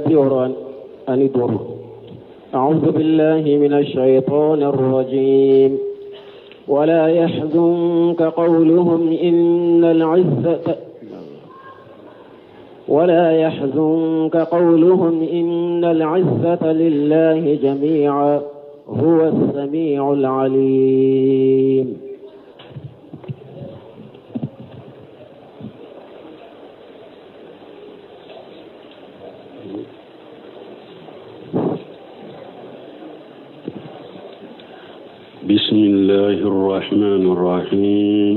بيوران أن يدور. أعوذ بالله من الشيطان الرجيم. ولا يحزنك قولهم إن العزة لله جميعا هو السميع العليم. بسم الله الرحمن الرحيم.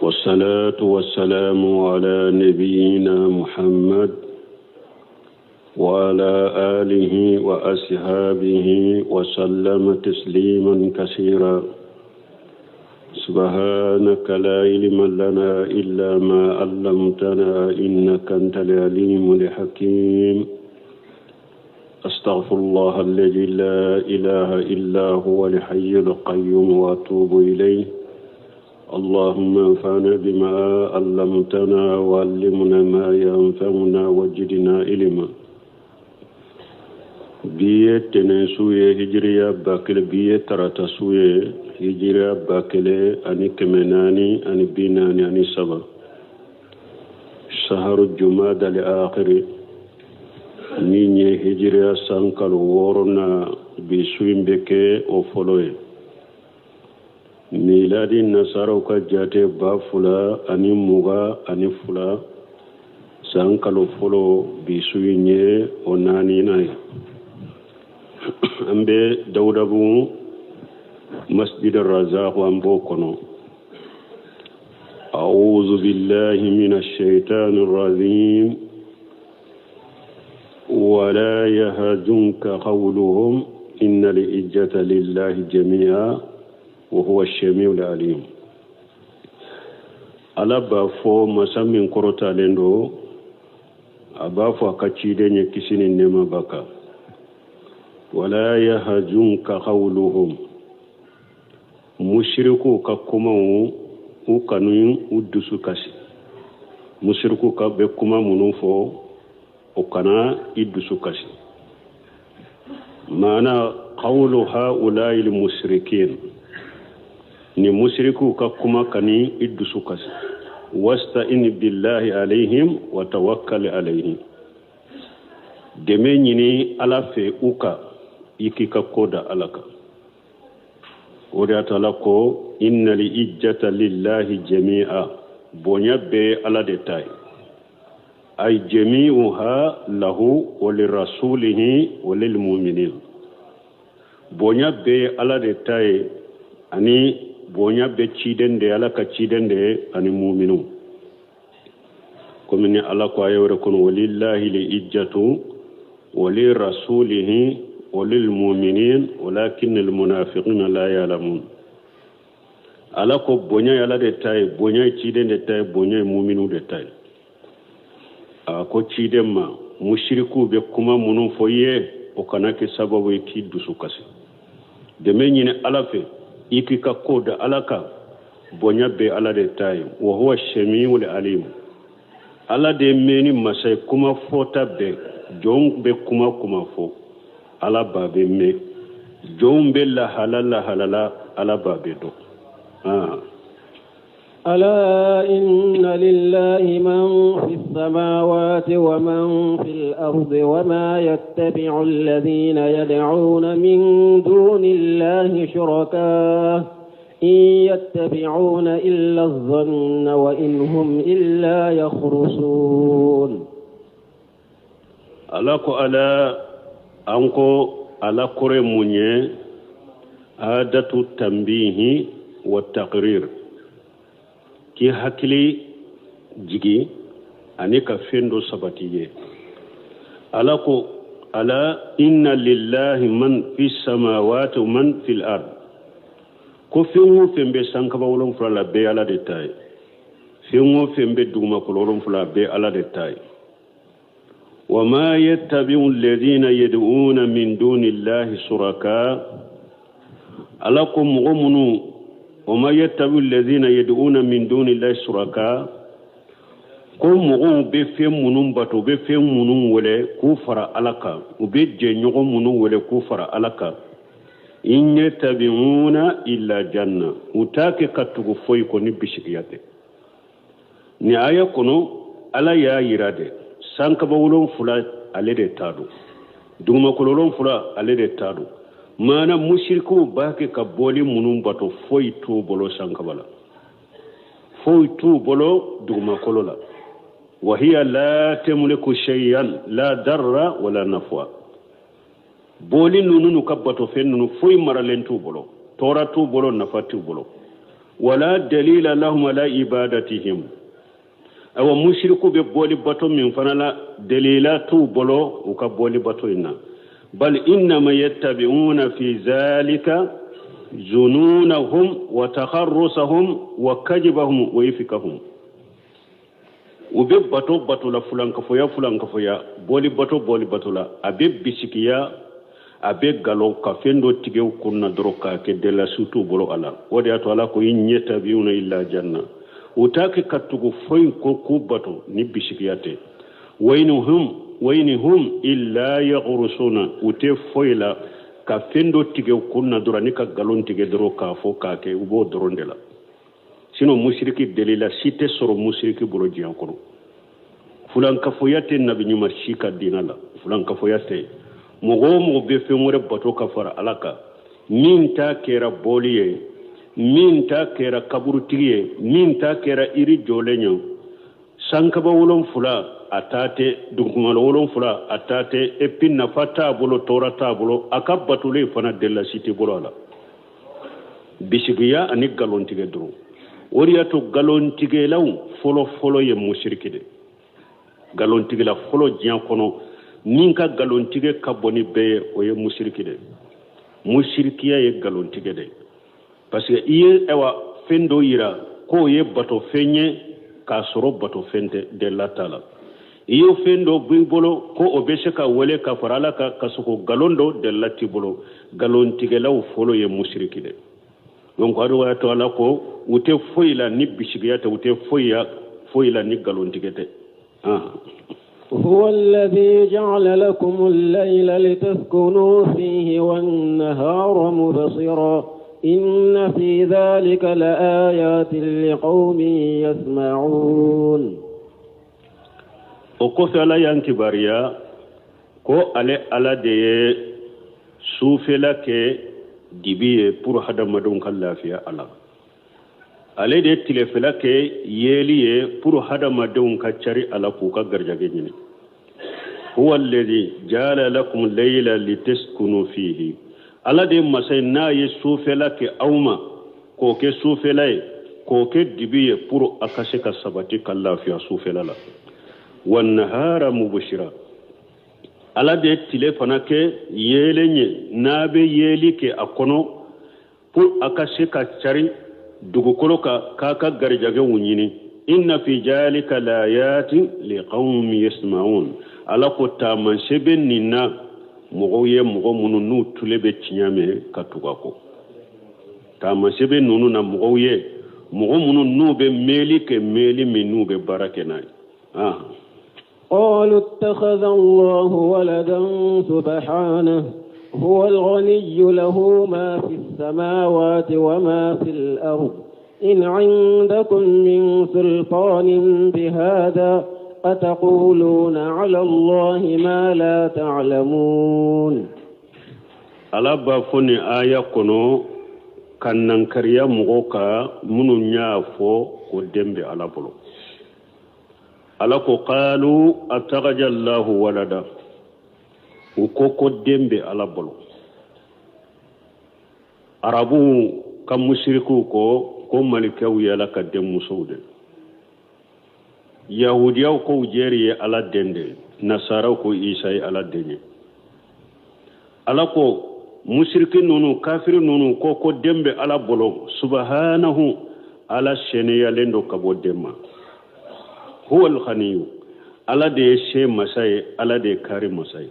والصلاة والسلام على نبينا محمد وعلى آله وأصحابه وسلم تسليما كثيرا. سبحانك لا علم لنا إلا ما علمتنا إنك أنت العليم الحكيم. أستغفر الله الذي لا إله إلا هو الحي القيوم وأتوب إليه. اللهم انفعنا بما علمتنا وعلمنا ما ينفعنا وزدنا علما. biye tene suye hijriya bakele biye tarata suye hijriya bakele ani kemenani ani binani ani saba shaharu jumada li akhiri ninye hijriya sankalu worona bi suimbeke o foloye miladi nasara ka jate ba fula ani muga ani fula sankalu folo bi suinye o nani nai ambe dawdabu masjid ar-razaq ambo kono. a'udhu billahi minash shaitanir rajim. wa la yahzunka qawluhum innal izzata lillahi jami'a wa huwa ash-shami'ul 'alim. alaba fo masamin korota lendo abafu akachide nye kisini nema baka. ولا يهجنك قولهم مشركو ككما وكانوا ودسو كاسي مشركو كبكما منوفو وكانا يدسو كاسي معنى قول هؤلاء المشركين ni mushriku kakuma kani iddusu kasi wasta'in billahi alaihim wa tawakkal alaihim deme nyini ala fe uka ikika koda alaka uriata lako inna li ijjata lillahi jami'a bonya be ala detai ay jami'uha lahu wa lirasulihi wa lil mu'minin bonya be ala detai ani bonya be chidende alaka chidende ani mu'minu komini ala ko ayore kono walillahi li ijjatu wa lirasulihi وللمؤمنين ولكن المنافقين لا يعلمون. ala ko bonya yala de tay bonya chiden de tay bonya mu'minu de tay ko chiden ma mushriku be kuma munun foye o kanake sababu iti dusu kasi de menyine ala fe ikika koda alaka bonya be ala de tay wa huwa shamiul alim. ala de meni masay kuma fota be jong be kuma fo ala babe me jombe la halala ala babe do ألا إن لله من في السماوات ومن في الأرض وما يتبع الذين يدعون من دون الله شركاء إن يتبعون إلا الظن وإن هم إلا يخرصون. ألا أنكو على كريموني عادة التنبيه والتقرير كي حكلي جيجي أنيكا فيندو سباتيجي ألا إن لله من في السماوات ومن في الأرض كفيمو فيمبي سانكبا ولون فلا بي على ديتاي فيمو فيمبي دوما كولون فلا بي على ديتاي وما يتبع الذين يدعون من دون الله شركاء ألكم غمنوا وما يتبع الذين يدعون من دون الله شركاء ko mogo be fe munun bato be fe munun wele ku fara alaka u be je nyogo munun wele ku fara alaka in yattabi'una illa janna utake katugo foy ko ni bishikiyate ni aya kono ala ya yirade sanka bawulon fula ale de tadu duma kololon fula ale de tadu mana mushriku bake ka boli munun bato foy to bolo sanka bala foy to bolo duma kolola وهي لا تملك شيئا لا ضر ولا نفع بولي نونو كبتو فين فوي مرالين تو بولو تورا تو بولو نفع تو بولو ولا دليل لهم على عبادتهم او مشركو ببولي باتو من فنالا دليلات تو بولو وكبولي باتو إنا بل إنما يتبعون في ذلك ظنونهم وتخرصهم وكذبهم ويفكهم ube bato la fulankafoya boli bato la abe bisikiya abe galo ka fendo tigew kunna doroka ke de la sutu bolo ala wodi ato ala ko yinyeta biuna illa janna utake katugo foy ko ku bato ni bisikiyate waynihum illa yaghrusuna ute foyla ka fendo tigew kunna dorani ka galon tige doroka fo ka ke ubo dorondela sino mushriki delila site soro mushriki bolo jiyan kono fulan kafoyate nabi nyuma shika dinala fulan kafoyate mo be femore bato kafara alaka min ta kera boliye min ta kera kaburutiye min ta kera iri jolenyo sankaba wolon fula atate dugumalo wolon fula atate epinna fata bolo torata bolo akabatule fana della site bolo ala bisigiya ani galontige duru woriyato galontige law folo ye mushrikide galontige la folo jiyan kono ninka galontige kaboni be o ye mushrikide mushrikiya ye galontige de parce que iye ewa fendo yira ko ye bato fenye ka soro bato fente de la tala iyo fendo bolo ko obese ka wele ka farala ka kasuko galondo de la tibolo galontige law folo ye mushrikide donc ado wa to ala ko ute foyla ni bishigiyata ute foyla ni galontigete هو الذي جعل لكم الليل لتسكنوا فيه والنهار مبصرا إن في ذلك لآيات لقوم يسمعون وقف على ينكباريا كو على دي سوفلك dibiye pour hadamadon kallafiya ala ale de tilefela ke yeliye pour hadamadon ka cari ala ku ka garjage ni huwa alladhi jala lakum layla litaskunu fihi ala de masay na ye sufela ke awma ko ke sufela ko ke dibiye pour akase ka sabati kallafiya sufela la wan nahara mubashira ala de tile fana ke yelenye nabe yeli ke akono pour akashe ka cari dugukolo ka kaka garjage wunyini inna fi jalika layatin liqaumin yasma'un ala ko taman sebe ninna mogoye mogo munu nu tulebe tinyame katugako taman sebe nunu na mogoye mogo munu nu be meli ke meli minu be barake nay قالوا اتخذ الله ولدا سبحانه هو الغني له ما في السماوات وما في الأرض إن عندكم من سلطان بهذا أتقولون على الله ما لا تعلمون ala ba foni aya kono kannan kariya mugoka munu nyafo ko dembe ala bolo ala ko qalu atagaja Allah walada ko dembe ala bolo arabu kam mushriku ko malikaw yala ka dem musoude yahudiyaw ko jeriye ala dende nasara ko isa ala dende ala ko mushrikin nunu kafir nunu ko dembe ala bolo subhanahu ala shene yalendo kabo demma huwa al-ghaniyu ala de she masai ala de kari masai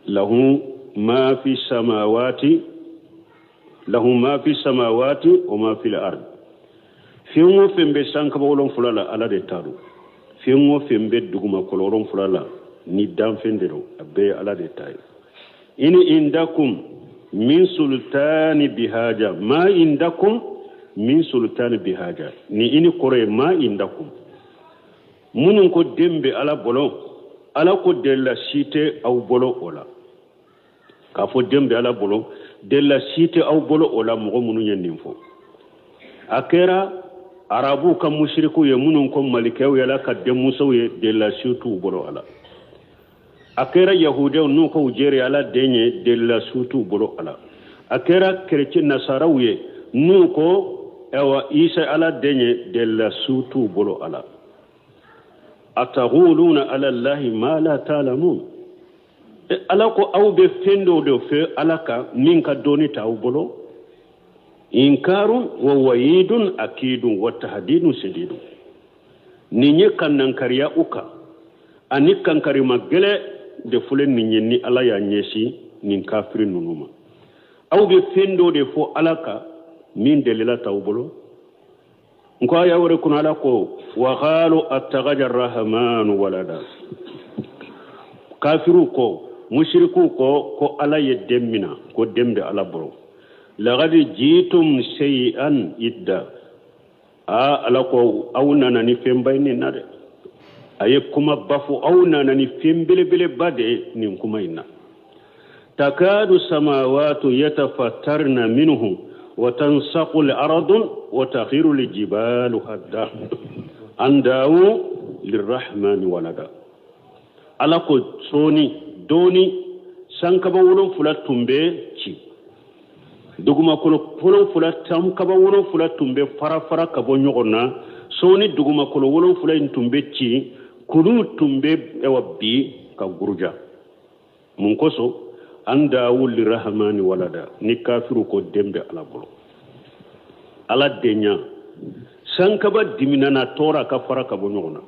lahu ma fi samawati wa ma fi al-ard fiŋo feŋ be sankaba wolonfula la ala de ta do fiŋo feŋ be dugumakolo wolonfula la ni danfeŋ de do a bee ala de ta ye in indakum min sultani bihaja ma indakum min sultani bihaja ni ini koro ye ma indakum munun ko dembe ala bolo ala ko della site aw bolo ola ka fo dembe ala bolo della site aw bolo ola mogo munu yen fo akera arabu ka mushriku ye munun ko malikew yala ka demuso ye della situ bolo ala akera yahudew nu ko ujere ala denye della situ bolo ala akera chrétien nasaraw ye nu ko ewa isa ala denye della situ bolo ala ataquluna ala allahi ma la ta'lamun ala ko aw be fendo do fe alaka min ka doni taw bolo inkarun wa wa'idun akidun wa tahdidun shadidun ninye kannan kariya uka ani kankari magele de fulen ninye ni ala ya nyesi nin kafirin nunuma aw be fendo de fo alaka min delila taw bolo nko aya wore kuna ala ko wa qalu attaqaja arrahman walada kafiru ko mushriku ko ala ye demmina ko dembe ala boro laqad jitum shay'an idda ala ko awna ni fembay ni nade aye kuma bafu awna ni fembele bade ni kuma ina takadu samawati yatafattarna minhu وتنسق الأرض وتخير الجبال هدا أن داو للرحمن ولدا على كوني دوني سانكبا ولون فلا تمبي تي دغما كولو فلون فلا تامكبا ولون فلا تمبي فرا كبو نيغونا سوني دغما كولو ولون فلا تمبي تي كلو تمبي اوبي كغورجا منكوسو anda wuli rahmani walada ni kafiru ko dembe ala bolo ala denya sankaba diminana tora ka fara ka bonyona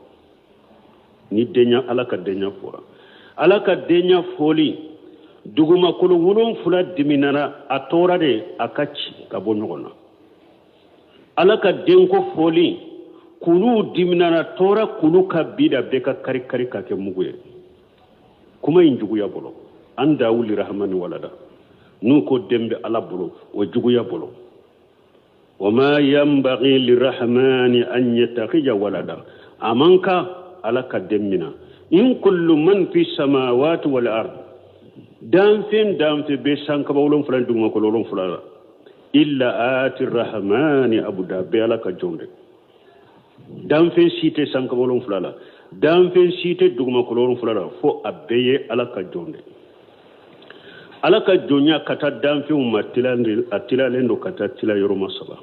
ni denya ala ka denya fora ala ka denya foli duguma kulu wulon fula diminana atora de akachi ka bonyona ala ka denko foli kulu diminana tora kulu ka bida beka kari ka ke muguye kuma injugu ya bolo anda wuli rahmani walada nuko dembe ala bolo o juguya bolo wama yanbaghi lirrahmani an yattakhija walada amanka ala kademina in kullu man fi samawati wal ard danfin be sanka bawlon fulan dum ko lolon fulala illa ati rahmani abuda be ala ka jonde danfin site sanka bawlon fulala danfin site dum ko lolon fulala fo abeye ala ka jonde alaka jonya kata danfi atilando kata tila yoroma saba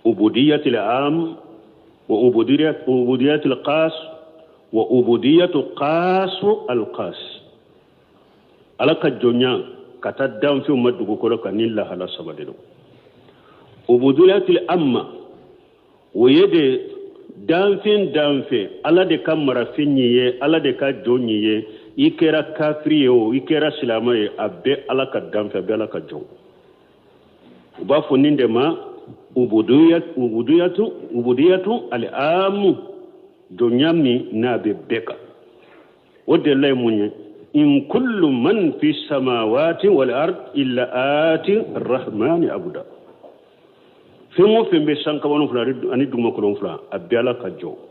ubudiyatil am wa ubudiyatil qas wa ubudiyatu qas al qas alaka jonya kata danfi madugo ko kanilla hala saba de ubudiyatil amma wayede danfi ala de kamara finyiye ala de ka jonyiye ikera kafiri yo ikera silama ye abbe ala ka danfe abbe ala ka jon uba fo ninde ma ubudiyatu al-am donyami na be beka wode lay munye in kullu man fi samawati wal ard illa ati ar-rahmani abuda fimo fembe sanka wono fulari ani duma ko don fula abbe ala ka jon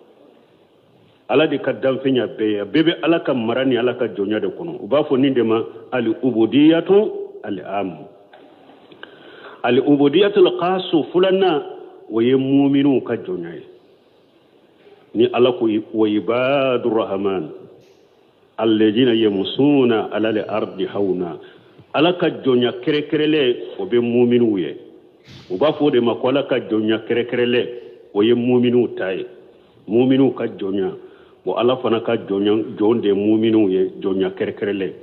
ala de ka danfenya bebe ala ka marani ala ka jonya de kono uba fo ninde ma al ubudiyatu al am al ubudiyatu al qasu fulana wa yamuminu ka jonya ni ala ko wa ibadur rahman alladina yamsuna ala al ardi hauna ala ka jonya kerekerele o be mu'minu ye uba fo de ma ko ala ka jonya kerekerele o yamuminu tay mu'minu ka jonya bo ala fana ka jonde mu'minu ye jonya kerekerele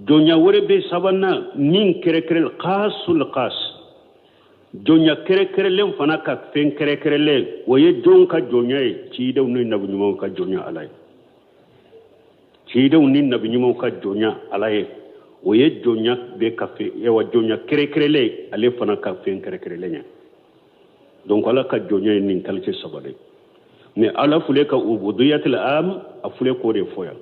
jonya wore be sabanna min kerekerel qasul qas jonya kerekerele fana ka fen kerekerele woye jonka jonya e ci dew ni nabu nyumo ka jonya alay ci dew ni nabu nyumo ka jonya alay woye jonya be ka fe e wa jonya kerekerele ale fana ka fen kerekerele nya donc ala ka jonya nin kalke sabade mais ala fule ka ubudiyatul am afule ko de foya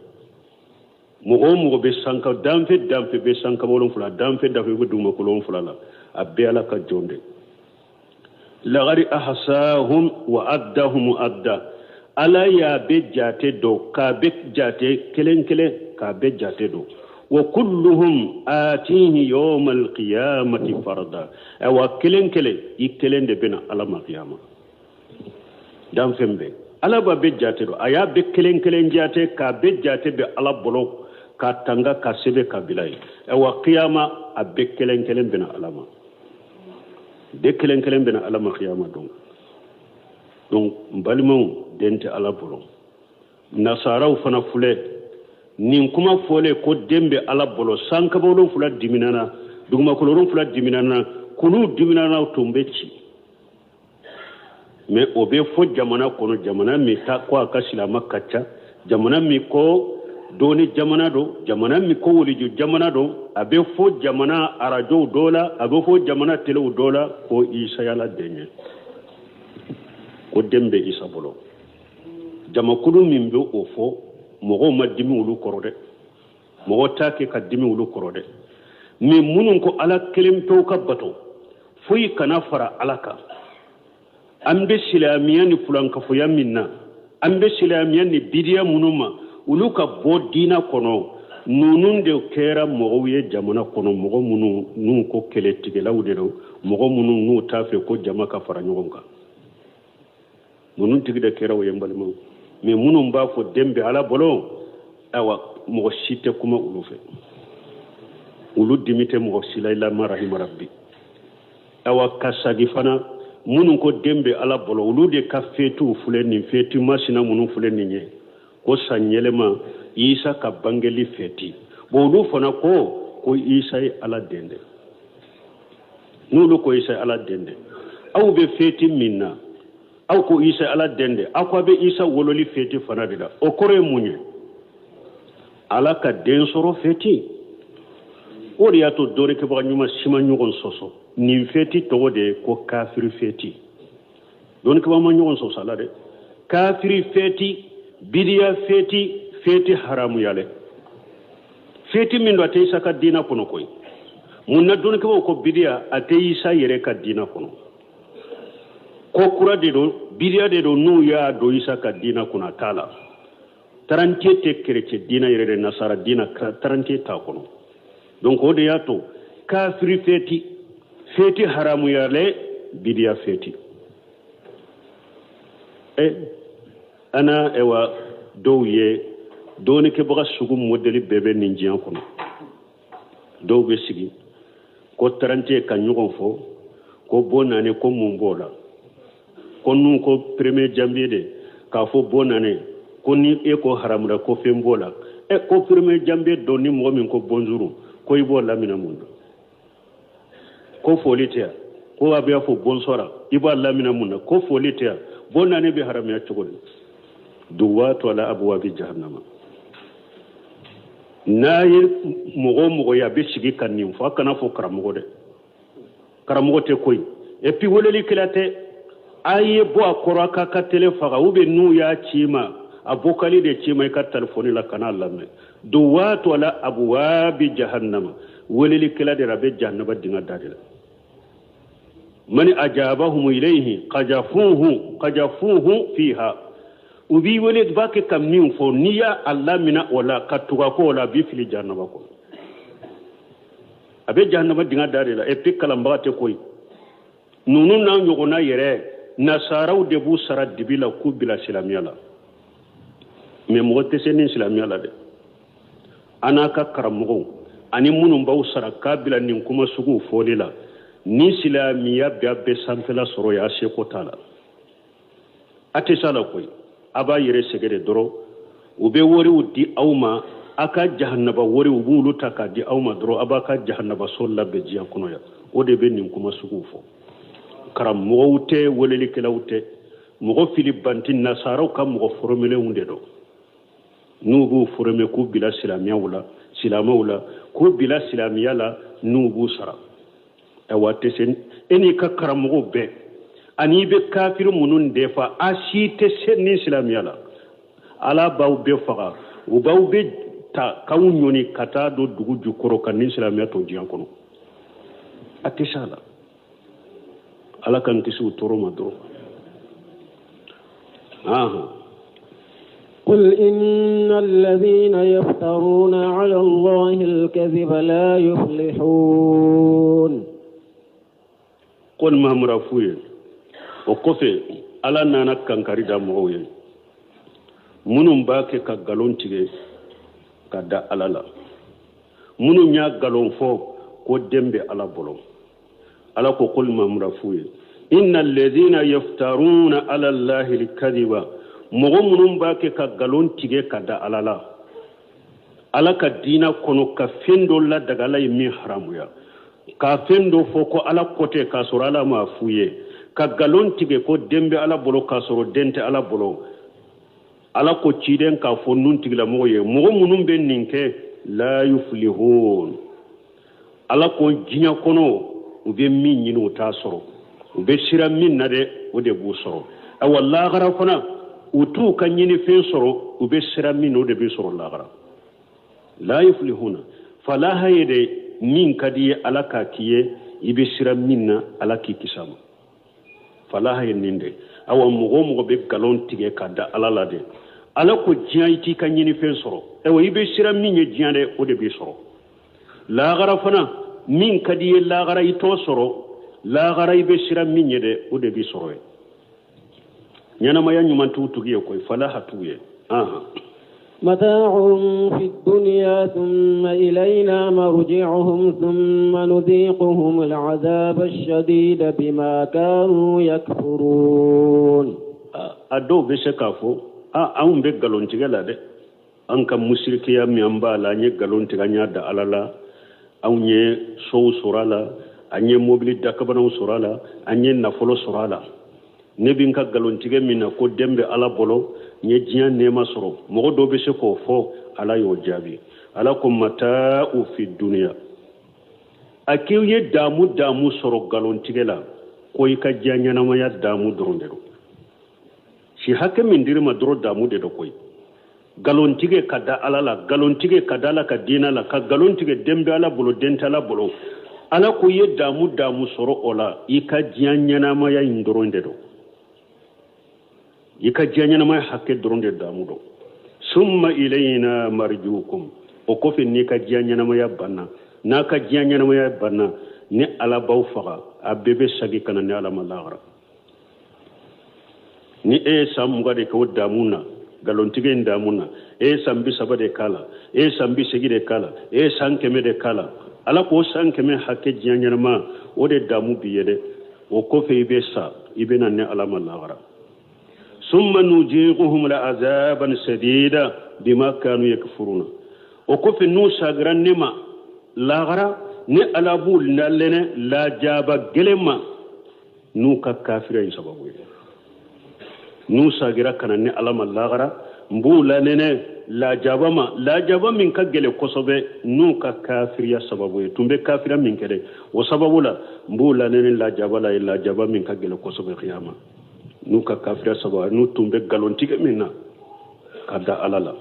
mo be sanka damfe be sanka bolon fula damfe dafe ko duma ko lon fula la abbe ala ka jonde lagari ahsahum wa addahum adda ala ya be jate do ka be jate kelen ka be jate do wa kulluhum atihi yawm alqiyamati farda wa kelen de bena ala ma qiyama dam fembe ala ba be jate do aya be kelen jate ka be jate be ala bolo ka tanga ka sebe ka bilai wa qiyama abbe kelen bena ala ma de kelen bena ala ma qiyama donc mbalimon dente ala bolo nasaraw fana fule nin kuma fole ko dembe ala bolo sanka bolo fula diminana duguma ko fula diminana kulu diminana tombeci mais obe fo jamana kono jamana mi ta ko akasila makkacha jamana mi ko doni jamana mi ko wuliju jamana do abe fo jamana arajo dola abe fo jamana tele dola ko isa yala denye ko dembe isa bolo jama kudu min be o fo mogo ma dimi wulu korode mogo take ka dimi wulu korode mi munun ko ala kelim to ka bato fuyi kana fara alaka ambe silamiya ni fulan ka fuya minna ambe silamiya ni bidiya munuma wulu ka bo dina kono nunun de kera mogo ye jamana kono mogo munu nun ko kele tigelaw de do mogo munu nu tafe ko jama ka fara nyogonka munun tigide kera wo yembalimo mais munun ba fo dembe ala bolo awa mo site kuma ulufe ulu dimite mo silayla marahim rabbi awa kasagi fana munun ko dembe ala bolo ulu de ka fetu fuleni feti masina munun fuleni nye ko sanyelema isa ka bangeli feti bo ulu fana ko isa ala dende nulu ko isa ala dende aw be feti minna aw ko isa ala dende akwa be isa wololi feti fana dida o kore munye ala ka den soro feti o ya to dore ke ba nyuma sima nyugon soso ni feti to de ko kafiri feti don ke ba ma nyugon soso ala de kafiri feti bidiya feti haramu yale feti min do tay saka dina kono koy mun na don ke ko bidiya atay isa yere ka dina kono ko kura de do bidiya de do nu ya do isa ka dina kuna tala tarantie te kerece dina yere nasara dina tarantie ta kono donc o de yato kafiri feti haramu yale bidiya feti ana ewa dowye doni ke baga sugu modeli bebe ninjian kono dow be sigi ko tarantie ka nyugon fo ko bonane ko mumbola ko nun ko premier jambi de ka fo bonane ko ni e ko haramra ko fembola ko premier jambi do ni mo min ko bonjour ko ibo lamina mundo ko folitea ko abiya fo bonsora ibo lamina mundo ko folitea bonane be haramya chogoni duwatu ala abwabi jahannama nayi mogo ya be sigi kanin fo kana fo karamogo te koy et puis woleli kilate aye bo akora ka tele faga ube nu ya chima abokali de chima ka telefoni la kana lamme duwatu ala abwabi jahannama woleli kilade rabe jahannama dinga dadila man ajabahum ilayhi qajafuhu fiha ubi wele bake kamin fo niya alla mina wala katuga ko wala bi fili jahannama ko abe jahannama dinga dadila e pikala mbate koy nunu na nyogona yere nasaraw de bu sara dibila ku bila silamiyala mais mo teseni silamiyala de anaka karamugo ani munun baw sara kabila nin kuma sugu folila ni silamiya be sanfela soro ya se ko tala ate sala koy aba yere segede doro ube wori uddi awma aka jahannaba wori ubulu taka di awma doro aba ka jahannaba solla be jiya kuno ya ode be nin kuma sugu fo karam mo wute woleli kelawte mo filibantin nasaraw kam mo formule wunde do nubu forme ku bila silamawla ku bila silamiyala nubu sara awate sen eni ka karam mo be ani be kafir munun defa asite senni islamiyala ala baw be faga u baw be ta kawnyoni kata do dugu jukoro kan islamiya to jiyan kono atishala ala kan kisu toro madro قل إن الذين يفترون على الله الكذب لا يفلحون قل ما مرافوي وكفي على نانا كان كريدا موي منum bake ka galon tige kada alala munum nya galon fo ko dembe ala bolom ala ko qul ma murafuye innal ladhina yaftaruna ala allahi alkadhiba mogo munum bake ka galon tige kada alala ala ka dina kono ka fendo la daga la mi haramuya ka fendo fo ko ala kote ka sura ala ma fuye ka galon tige ko dembe ala bolo ka soro dente ala bolo ala ko ciden ka fo nun tigla moye mogo munum ben ninke la yuflihun ala ko jinya kono ube min nyino ta soro ube sira min nade ode bu soro awalla gara fana utu kan nyini fe soro ube sira min ode be soro la gara la yuflihuna fala hayde min kadi ala ka kiye ibe sira minna ala ki kisama fala hayninde awa mogo be galon tige kada ala la de ala ko jiyayti kan nyini fen soro ewa ibe sira min ye jiyande o de be soro la gara fana min kadi la gara ito soro la gara ibe sira min ye de o de be soro nyana maya nyuman tutugiye koy fala hatuye متاع في الدنيا ثم إلينا مرجعهم ثم نذيقهم العذاب الشديد بما كانوا يكفرون أدو بشكافو أم بقالون تغلا ده أنك مشركيا ميامبا لا نيقالون تغنيا دا ألالا أو ني سو سورالا أني موبيل داكبانو سورالا أني نفولو سورالا nebin ka galon tige mina ko dembe ala bolo nye jiyan nema soro mogo do be se ko fo ala yo jabi ala ko mata'u fi dunya akiw ye damu soro galon tige la ko ika janya na ma ya damu dorondero si hakke min dirma doro damu de do koy galon tige kada ala la galon tige kada la ka dina la ka galon tige dembe ala bolo denta ala bolo ala ko ye damu soro ola ika janya na ma ya indorondero yika janyana may hakke doronde damudo summa ilayna marjukum o ko fe ni ka janyana may banna na ka janyana may banna ni ala baw faga abebe sagi kana ni ala malagra ni sam ngade ko damuna galontige ndamuna sambi sabade kala sambi segide kala sankeme de kala ala ko sankeme hakke janyana ma o de damu biyede o ko fe ibe sa ibe nan ni ala malagra ثم نجيقهم العذابا شديدا بما كانوا يكفرون وكف النوسا غرانما لا غرا ني على بول نالنا لا جابا جلما نوكا كافرين سببو نوسا غرا كان ني علم لا غرا مبولا نene la jaba min ka gele kosobe nuka kafiriya sababu tumbe kafira min kede o sababu la mbula nene la jaba min ka gele kosobe qiyama nuka kafira sababu nu tumbe galontige minna kada alala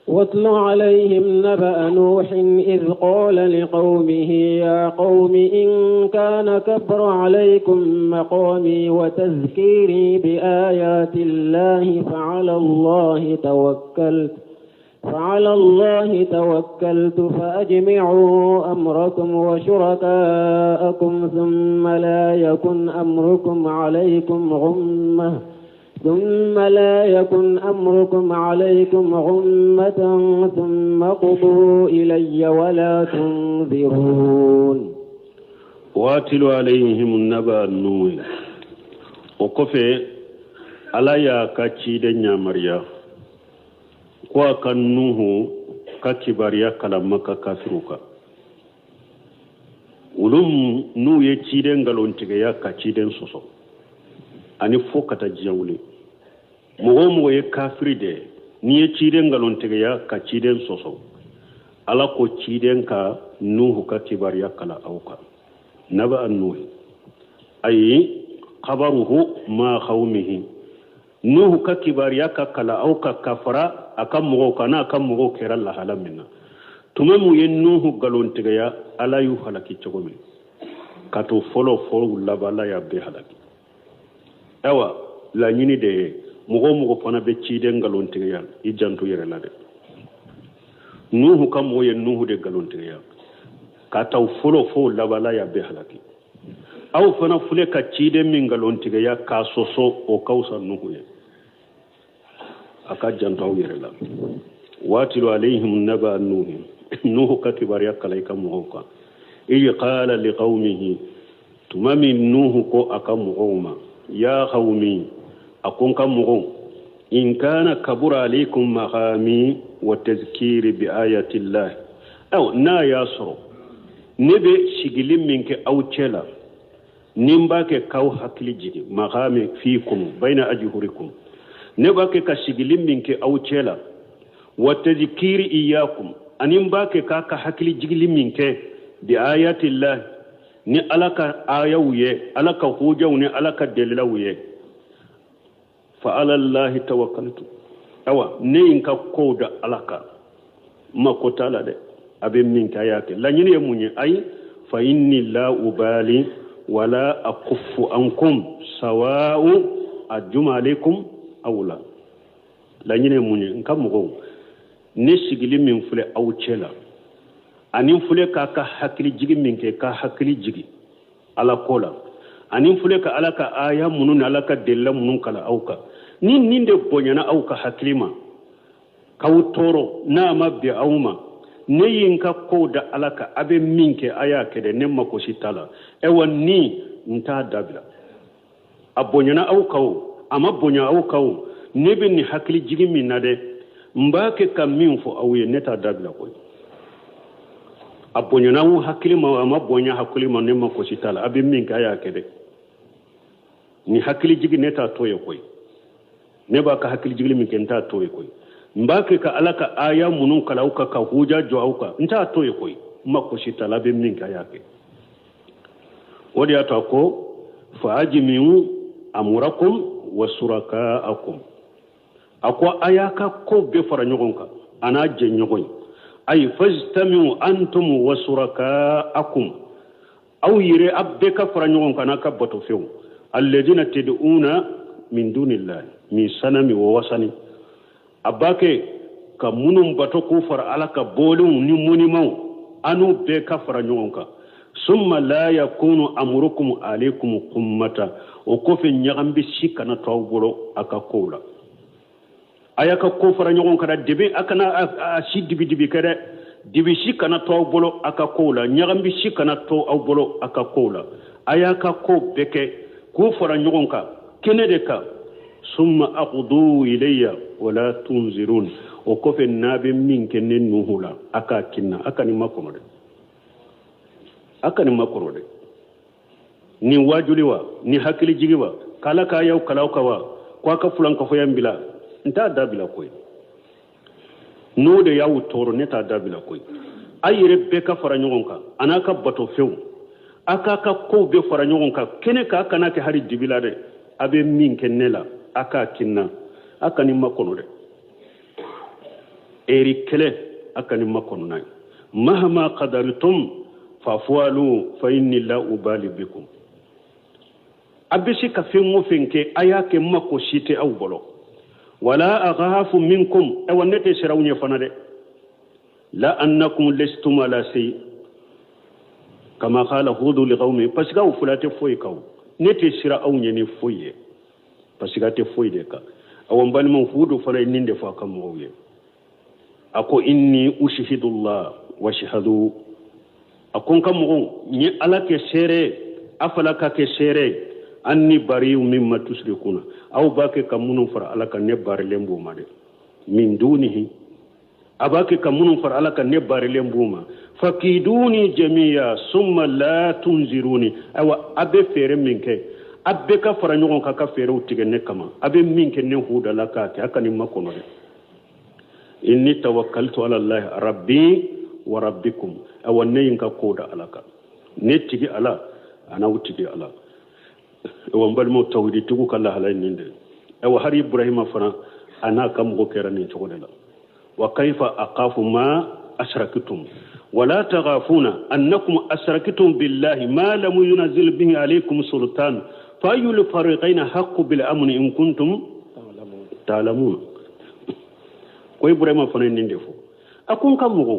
واتل عليهم نبأ نوح إذ قال لقومه يا قوم إن كان كبر عليكم مقامي وتذكيري بآيات الله فعلى الله توكلت فأجمعوا أمركم وشركاءكم ثم لا يكن أمركم عليكم غمة ثم قضوا إلي ولا تنذرون واتل عليهم النبأ نوح وكفي على يا كاتشيد نيامريا kwa kannuhu kakibariya kalamaka kafiruka ulum nu ye ciden galontige ya ka ciden soso ani fokata jawle mo ye kafiri de ni ye ciden galontige ya ka ciden soso ala ko ciden ka nuhu kakibariya kala auka naba annuhi أي خبره ما قومه نوح ككباريا ككلا أو ككفرا أكم مغوكنا أكم مغوكرا الله لمنا تمام ينوح قالون تغيا ألا يحلقي تغمي كاتو فولو لبالا يبدي حلقي أوا لا نيني دي مغو فانا بيتشيدن قالون تغيا يجانتو يرلا دي نوح كم ينوح دي قالون تغيا كاتو فولو لبالا يبدي حلقي أو فانا فلك تشيدن من قالون تغيا كاسوسو أو كوسا نوح أكاد جانتو يرلا واتلو عليهم نبأ نوح نوح كتبار يكاليك مغوكا إذ قال لقومه تمامي نوح كو أكا مغوما يا قومي أكون كمغو إن كان كبر عليكم مقامي والتذكير بآيات الله أو نا ياسرو نبي شغلين منك أو تشلا نمباك كاو حكلي جدي مقامي فيكم بين أجهركم نباك كشغلين منك أو تشلا والتذكير إياكم أنيم باك كاكا حكلي جغلي منك بآيات الله ni alaka ayawiye alaka hujaw ni alaka dalilawiye fa ala allah tawakkaltu awa ne inka koda alaka makotala de abe minka yake la nyine munye ay fa inni la ubali wala akuffu ankum sawa'u ajuma alaikum awla la nyine munye nka mugo ne sigili min fule awchela anin fule ka hakili jigi minke ka hakili jigi ala kola anin fule ka alaka aya munun alaka della munun kala auka ninde bonyana auka hakilima kawtoro na mabbi auma ne yinka koda alaka abe minke aya kede nemma ko sitala e wonni nta dabla abonyana auka ama bonya auka nebe ni hakili jigi minade mbake kamin fo awye neta dabla ko abonyana wu hakilima ama bonya hakilima nemma ko sitala abe minka aya kede ni hakili jigi neta toye koy ne ba ka hakili jigi min kenta toye koy mbake ka alaka aya munun kala uka ka huja jo auka nta toye koy makko sitala be min ka yake wodi atako fa ajmiu amurakum wa surakaakum akwa aya ka ko be fara nyogonka ana je nyogoy ay fajtamiu antum wa surakaakum aw yire abbe ka fara nyogonka na ka bato few alladina tad'una min dunillahi mi sanami wa wasani abake ka munum bato ko far alaka bolum ni munimaw anu be ka fara nyonka summa la yakunu amrukum alaykum qummata o ko fe nyagambi shikana tawburo aka kola ayaka ko fara nyonka da debe akana shidibi dibi kare dibi shikana tawburo aka kola nyagambi shikana to awburo aka kola ayaka ko beke ko fara nyonka kenedeka summa aqdu ilayya wala tunzirun o ko fe nabe min kenen nuhula aka kinna aka ni makono de ni wajuliwa ni hakili jigiwa kala ka yaw kala ka wa kwa ka fulan ka foyambila nta dabila koy no de yaw toro neta dabila koy ayire be ka fara nyogonka anaka bato few aka ka ko be fara nyogonka kene ka kana ke hari dibila de abe min kenela aka kinna aka ni makono de eri kele aka ni makono nay mahama qadartum fafalu fa inni la ubali bikum abisi ka filmo finke ayake mako shite aw bolo wala aghafu minkum awanete sirawnya fanade la annakum lastum ala shay kama qala hudu liqaumi pasga fulate foy kaw nete sira awnya ni foye pasga te foy de ka awon bani mon hudu fara ninde fa kam wowe ako inni ushhidullah wa shahadu akon kam mo ni alake sere afala ka ke sere anni bari'u mimma tusrikuna aw bake kamunun far alaka ne bar lembo made min dunihi abake kamunun far alaka ne bar lembo ma fakiduni jami'a summa la tunziruni awa abe fere minke abbe ka fara nyogon ka fere utige ne kama abe minke ne huda laka ke aka ni makono de inni tawakkaltu ala allah rabbi wa rabbikum awanne yinka koda alaka ne tigi ala ana utigi ala wa balmo tawhid tugu kala halay ninde wa har ibrahima fana ana kam go kera ni cogodela wa kayfa aqafu ma ashraktum ولا تغافون أنكم أشركتم بالله ما لم ينزل به عليكم سلطان فأي الفريقين حق بالأمن إن كنتم تعلمون كوي بريما فنين ندفو أكون كمغو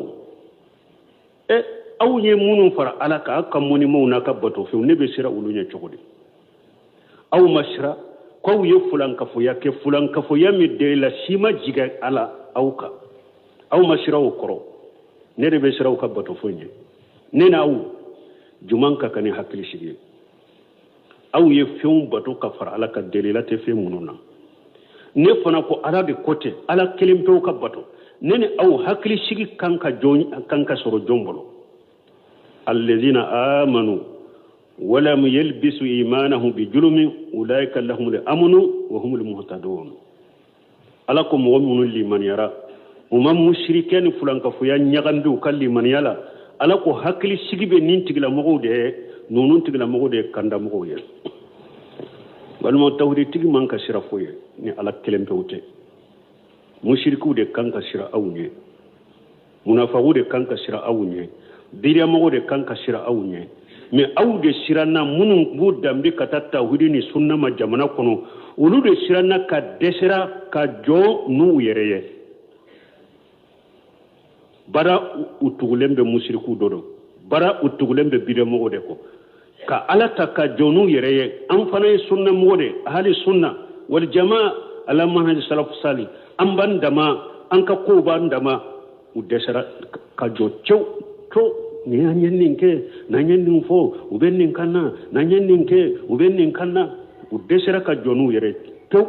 أو يمونون فرا على كموني مونا كبتو في نبي سيرا أولونيا تشغلي أو مشرا كو يفلان كفويا كفلان كفويا مديلا شيما جيغا على أوكا أو مشرا وكرو nere be siraw ka bato fonye nena aw juman ka kani hakili shige aw ye fion bato ka far ala ka delila te fe mununa ne fana ko ala be kote ala kelimpe ka bato nene aw hakili shigi kanka joni kanka soro jombolo alladhina amanu ولم يلبسوا إيمانهم بجرم أولئك لهم الأمن وهم المهتدون ألكم ومن لمن يرى وما مشركين فلان كفيا نيغاندو كالي من يلا ألكو هكلي سيغبي نين تيغلا مغودي نونون تيغلا مغودي كاندا مغويا والما توحيد تيغ مان كسيرا فوي ني على كلم توتي مشركو دي كان كسيرا اوني منافقو دي كان كسيرا اوني ديريا مغودي كان كسيرا اوني مي او دي سيرانا منون بودام بي كاتا توحيد سنة ما جامنا كونو ولو دي سيرانا كا دسرا كا جو نو يريه bara utugulembe musiriku dodo bara utugulembe bide mogode ko ka alata ka jonu yereye am fana sunna mogode ahli sunna wal jamaa ala manhaj salaf salih am bandama an ka ko bandama udesara ka jo chew to ni anyenninke nanyennin fo ubennin kanna nanyenninke ubennin kanna udesara ka jonu yere to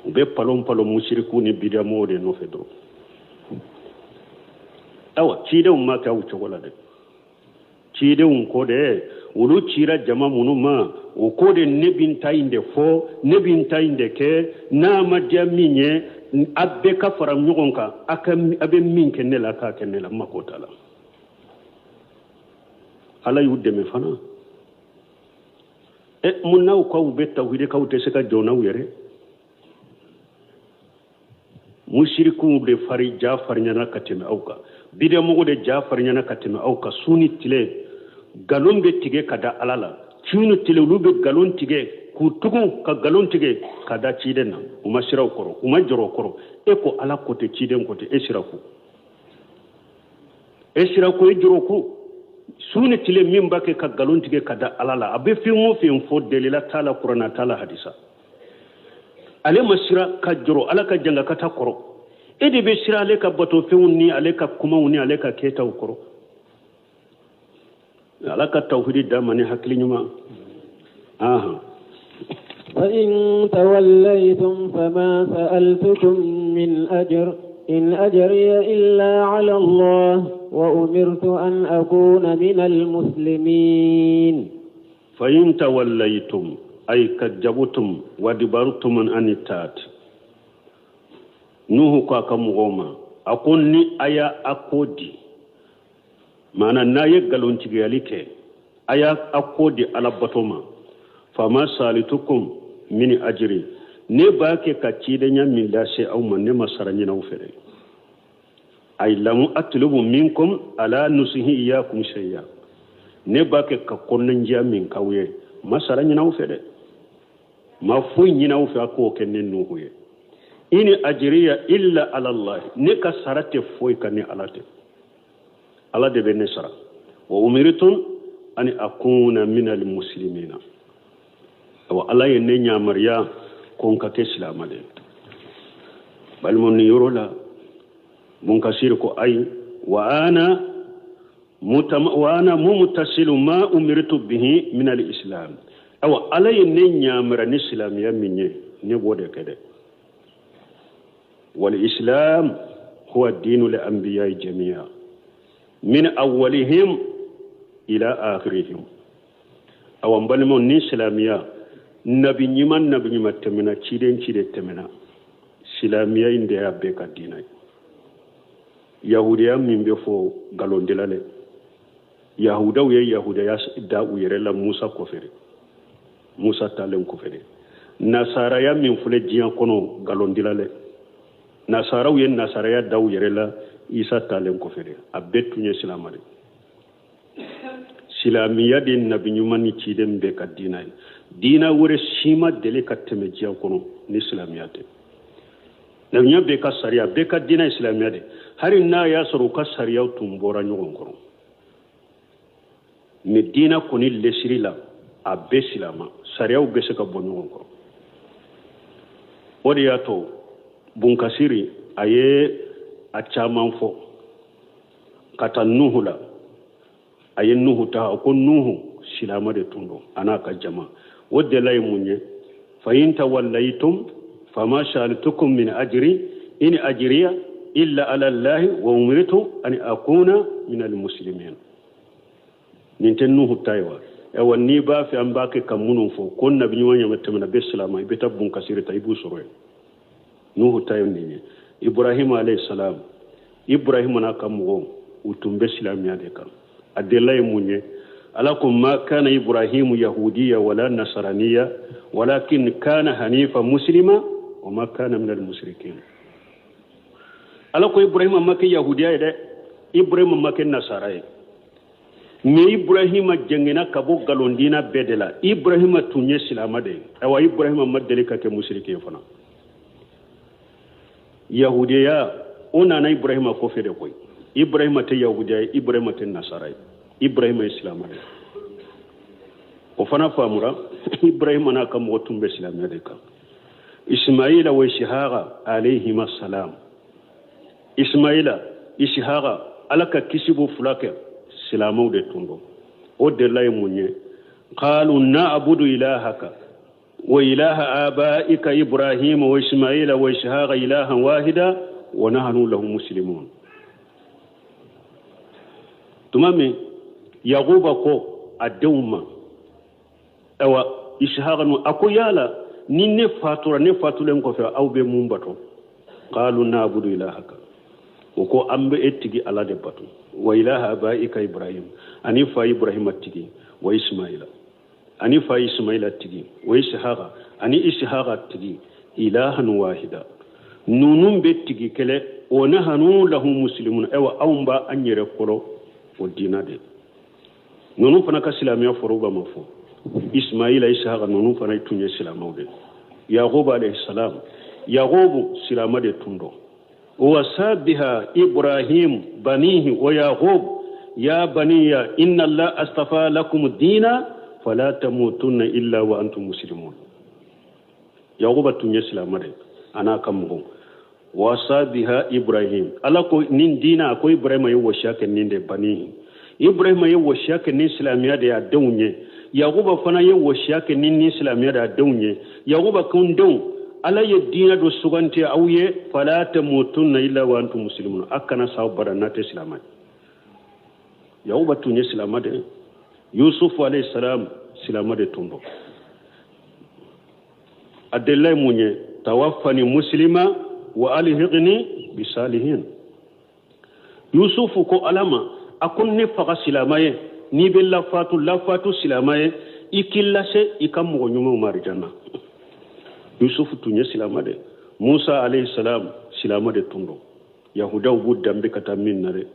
ube palom palom musiriku ni bide mogode no fedro awa cide umma ka wuce wala de cide un ko de wulu cira jama munuma o ko de nebin tayinde fo nebin tayinde ke na ma jaminye abbe ka faram nyugonka aka abe min ke nela ka ke nela makota la ala yudde me fana munna ko ube tawhid ka ute se ka jona were mushriku de fari jafar nyana kateme auka bide mogo de jafar nyana kateme auka suni tile galon be tige kada alala chunu tile lube galon tige ku tugu ka galon tige kada chiden na uma shiraw koro uma joro koro eko ala kote chiden kote esiraku e joro ku suni tile mimbake ka galon tige kada alala abe fi mo fi fo delila tala qur'ana tala hadisa ale masira ka joro ala ka janga kata koro ede be sira ale ka bato fewni ale ka kumauni ale ka keta koro ala ka tawhid da mani hakli nyuma aha فإن توليتم فما سألتكم من أجر إن أجري إلا على الله وأمرت أن أكون من المسلمين فإن توليتم أي كجبتم ودبرتم عن التات نوح كاكم غوما أكون ني أيا أكودي مانا نايك غلون تيغاليك أيا أكودي على بطوما فما سالتكم من أجري نباكي كتيدنيا من لاسي أو من نما سرني نوفري أي لم أطلب منكم على نسيه إياكم شيئا نباكي كقرنجيا من كويه ما سرني نوفري ما فوي نيناو في اكو كنن نوهي اني اجريا الا على الله نكا سرت فوي كني علاتي الله دي بنسرا وامرت ان اكون من المسلمين والله ينيا مريا كونكا كاسلام دي بل من يرولا من كثير كو اي وانا ممتصل ما امرت به من الاسلام awa ala ye ne nyamara ni islamiya minye ne bode kede wal islam huwa dinu li anbiya jami'a min awwalihim ila akhirihim awa mbalmo ni islamiya nabi nyima temena cide temena islamiya inde ya be ka dinay yahudiya min be fo galondelale yahudaw ye yahuda ya da uyere la musa ko fere musa talen ko fede nasara ya min fule jiyan kono galondila le nasara yen nasara ya daw yerela isa talen ko fede abetunye silamare silamiya de nabi nyumani ciden be ka dina wure shima dele ka teme jiyan kono ni silamiya de nabi nyambe ka sariya be ka dina islamiyya de hari na ya soro ka sariya tumbora nyogon kono ni dina koni lesiri la a be silama sariya be se ka bo nyogon kono odi yato bunkasiri aye a caman fo kata nuhu la aye nuhu ta ko nuhu silama de tundo ana ka jama wodde lay munye fa in tawallaytum fama shaltukum min ajri in ajriya illa ala allah wa umirtu an akuna min al muslimin ninten nuhu taywa e wonni ba fi ambake kamunun fo kon nabi nyonya matamna be salama be tabbun kasire taybu soroy nuhu tayon ni ibrahim alayhi salam ibrahim na kamugo utumbe silamiya de kan adelay munye alakum ma kana ibrahim yahudiyya wala nasraniyya walakin kana hanifa muslima وما كان من المشركين alako ibrahim make yahudiya de ibrahim make nasara me ibrahim jengena kabo galondina bedela ibrahim tunye silama de awa ibrahim madeli ka ke mushrike fana yahudiya ona na ibrahim ko fede koy ibrahim te yahudiya ibrahim te nasara ibrahim islam de o fana famura ibrahim na kam wotumbe silama de ka ismaila wa ishaqa alayhima salam ismaila ishaqa alaka kisibu fulake silamu de tundo o de lay munye qalu na'budu ilahaka wa ilaha abaika ibrahim wa ismaila wa ishaqa ilahan wahida wa nahnu lahu muslimun tumame yaquba ko adawma awa ishaqa no akuyala ni ne fatulen ko fe awbe mum bato qalu na'budu ilahaka ko ambe ettigi ala de bato wa ilaha abaika ibrahim ani fa ibrahim attigi wa ismaila ani fa ismaila attigi wa ishaqa ani ishaqa attigi ilahan wahida nunum bettigi kele o nahanu lahu muslimun ewa awmba anyere kolo o dinade nunum fana ka silamiya foruba mafo ismaila ishaqa nunum fana tunye silamawde yaqub alayhi salam yaqub silamade tundo وَسَابِّهَا إِبْرَاهِيمُ بَنِيهِ وَيَعْقُوبُ يَا بَنِيَّ إِنَّ اللَّهَ أَصْطَفَى لَكُمُ الدِّينَ فَلَا تَمُوتُنَّ إِلَّا وَأَنْتُمْ مُسْلِمُونَ يعقوب تنجي سلامه أنا كمغو وَسَابِّهَا إِبْرَاهِيمُ ألاكو نين دينا أكو إبراهيم يوشاك نين دي بنيه إبراهيم يوشاك نين سلامية دي أدوني يعقوب فنا يوشاك نين سلامية دي أدوني يعقوب كون دون ala ye dina do suganti awye fala tamutunna illa wa antum muslimun akana sawbara nate islamai yawba tunye islamade yusuf alayhi salam islamade tumbo adellay munye tawaffani muslima wa alhiqni bisalihin yusuf ko alama akon ne faga silamaye ni be lafatu silamaye ikillase ikam go nyumo marjanna yusuf tunye silamade musa alayhi salam silamade tundo yahuda ubu dambe kata minnare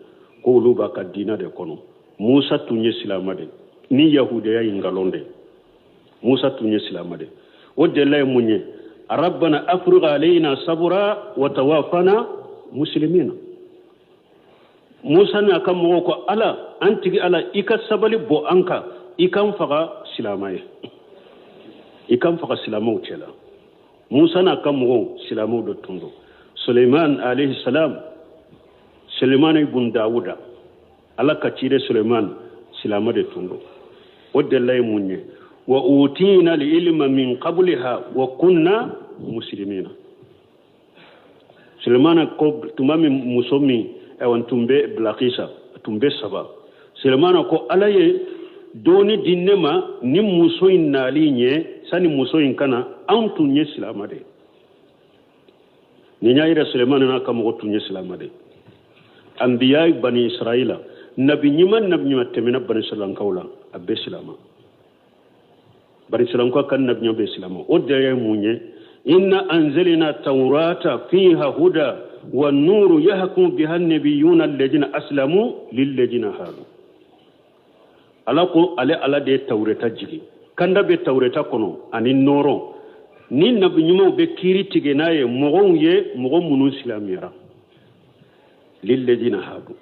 ko luba ka dina de kono musa tunye silamade ni yahuda ya ingalonde musa tunye silamade wode lay munye rabbana afrigh alayna sabra wa tawaffana muslimina musa na kam ko ala antigi ala ikasabali bo anka ikam faga silamaye ikam faga silamaw chela musa na kamugo silamu do tundo suleiman alayhi salam suleiman ibn dauda ala ka cire suleiman silama de tundo wadda lay munye wa utina li ilma min qabliha wa kunna muslimina suleiman ko tumami musomi e won tumbe blaqisa tumbe saba suleiman ko alaye doni dinnema ni musoyin nalinye sani musoyin kana an tunye silamade ni nyaayira suleiman na kam tunye silamade anbiya bani israila nabi nyima temina bani sallan kawla abbe silama bari silanko kan nabi nyobe silamo o de munye inna anzalna tawrata fiha huda wan nur yahkum biha an-nabiyyuna alladhina aslamu lil ladina hadu alako ala de tawrata jigi kanda be tawrata kono ani noro ni nabi nyumo be kiri tige naye mogo munu islamira lil ladina hadu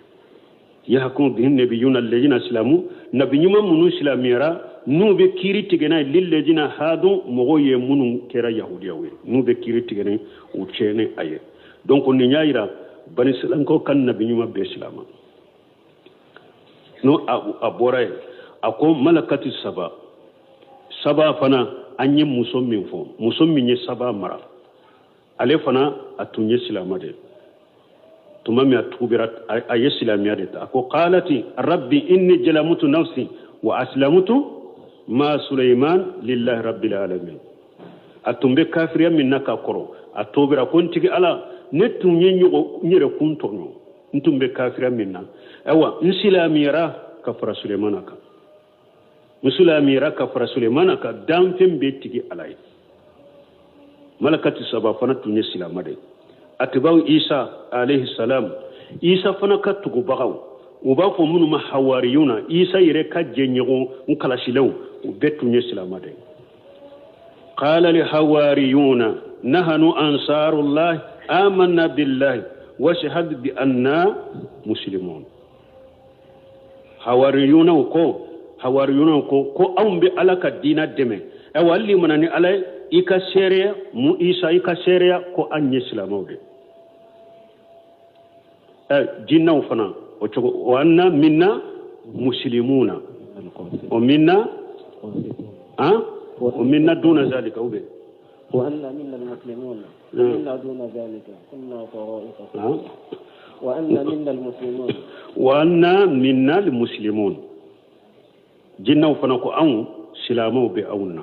yahkum biha an-nabiyyuna alladhina aslamu nabi nyumo munu islamira nu be kiri tige naye lil ladina hadu mogo ye munu kera yahudiya we nu be kiri tige ne u chene aye donc ni nyaira bani silanko kan nabi nyuma be islama no abora ako malakati saba fana anye musommin fo musommin ye saba mara ale fana atunye silama de tumami atubira aye silamiya de ako qalati rabbi inni jalamutu nafsi wa aslamtu ma sulaiman lillahi rabbil alamin atumbe kafiriya minna ka koro atubira kontigi ala netunye nyere kuntonyo ntumbe kafiriya minna ewa nsilamira kafara sulaimanaka musulamira kafara sulaimanaka damfem betigi alay malakati saba fana tunye silamade atbaw isa alayhi salam isa fana ka tugu bagaw uba fo munu ma hawariyuna isa yire ka jenyo nkala shilaw ubetunye silamade qala li hawariyuna nahnu ansarullah amanna billahi wa shahad bi anna muslimun hawariyuna ko ambe alaka dina deme e walli manani alay ika sheria mu isa ika sheria ko anye islamawde jinna fana o chogo wa anna minna muslimuna o minna o minna duna zalika ube wa anna minna almuslimuna minna duna zalika kunna tara'iqa wa anna minna almuslimun wa anna minna almuslimun jinnaw fana ko an silamaw be awna